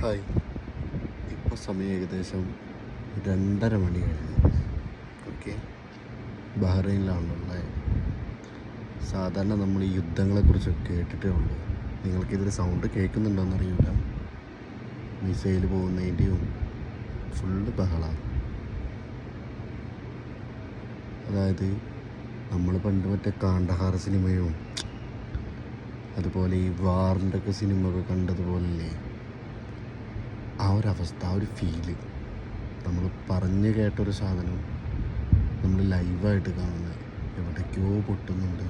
Hi, ഇപ്പോൾ സമയം ഏകദേശം 2:30 മണി കഴിഞ്ഞു. ഓക്കെ, ബഹ്റൈനിലാണുള്ളത്. സാധാരണ നമ്മൾ ഈ യുദ്ധങ്ങളെക്കുറിച്ചൊക്കെ കേട്ടിട്ടേ ഉള്ളൂ. നിങ്ങൾക്കിതിൽ സൗണ്ട് കേൾക്കുന്നുണ്ടോയെന്നറിയില്ല. മിസൈൽ പോകുന്നതിൻ്റെയും ഫുള്ള് ബഹളമാണ്. അതായത് നമ്മൾ പണ്ട് മറ്റേ കാണ്ഡഹാർ സിനിമയും അതുപോലെ ഈ വാറിൻ്റെ ഒക്കെ സിനിമ ഒക്കെ കണ്ടതുപോലല്ലേ ആ ഒരവസ്ഥ, ആ ഒരു ഫീല്. നമ്മൾ പറഞ്ഞു കേട്ടൊരു സാധനം നമ്മൾ ലൈവായിട്ട് കാണുന്നത്. എവിടേക്കോ പൊട്ടുന്നുണ്ട്,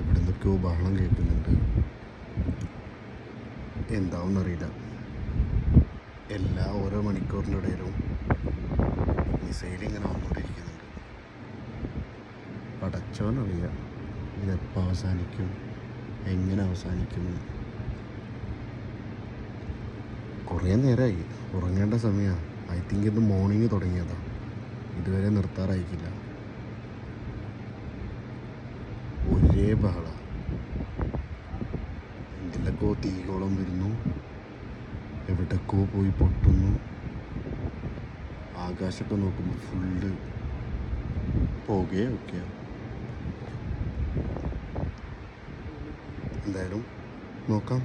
എവിടെ നിന്നൊക്കെയോ ബഹളം കേൾക്കുന്നുണ്ട്. എന്താവുമെന്നറിയില്ല. എല്ലാ ഓരോ മണിക്കൂറിനിടയിലും മിസൈൽ ഇങ്ങനെ വന്നുകൊണ്ടിരിക്കുന്നുണ്ട്. പടച്ചോനറിയാം ഇതെപ്പോൾ അവസാനിക്കും, എങ്ങനെ അവസാനിക്കുമെന്ന്. കുറേ നേരമായി, ഉറങ്ങേണ്ട സമയമാണ്. ഐ തിങ്ക് ഇന്ന് മോർണിംഗ് തുടങ്ങിയതാണ്, ഇതുവരെ നിർത്താറായിക്കില്ല. ഒരേ ബഹള, എന്തിലൊക്കെയോ തീകോളം വരുന്നു, എവിടേക്കോ പോയി പൊട്ടുന്നു. ആകാശമൊക്കെ നോക്കുമ്പോൾ ഫുള്ള് പോകുകയൊക്കെയാണ്. എന്തായാലും നോക്കാം.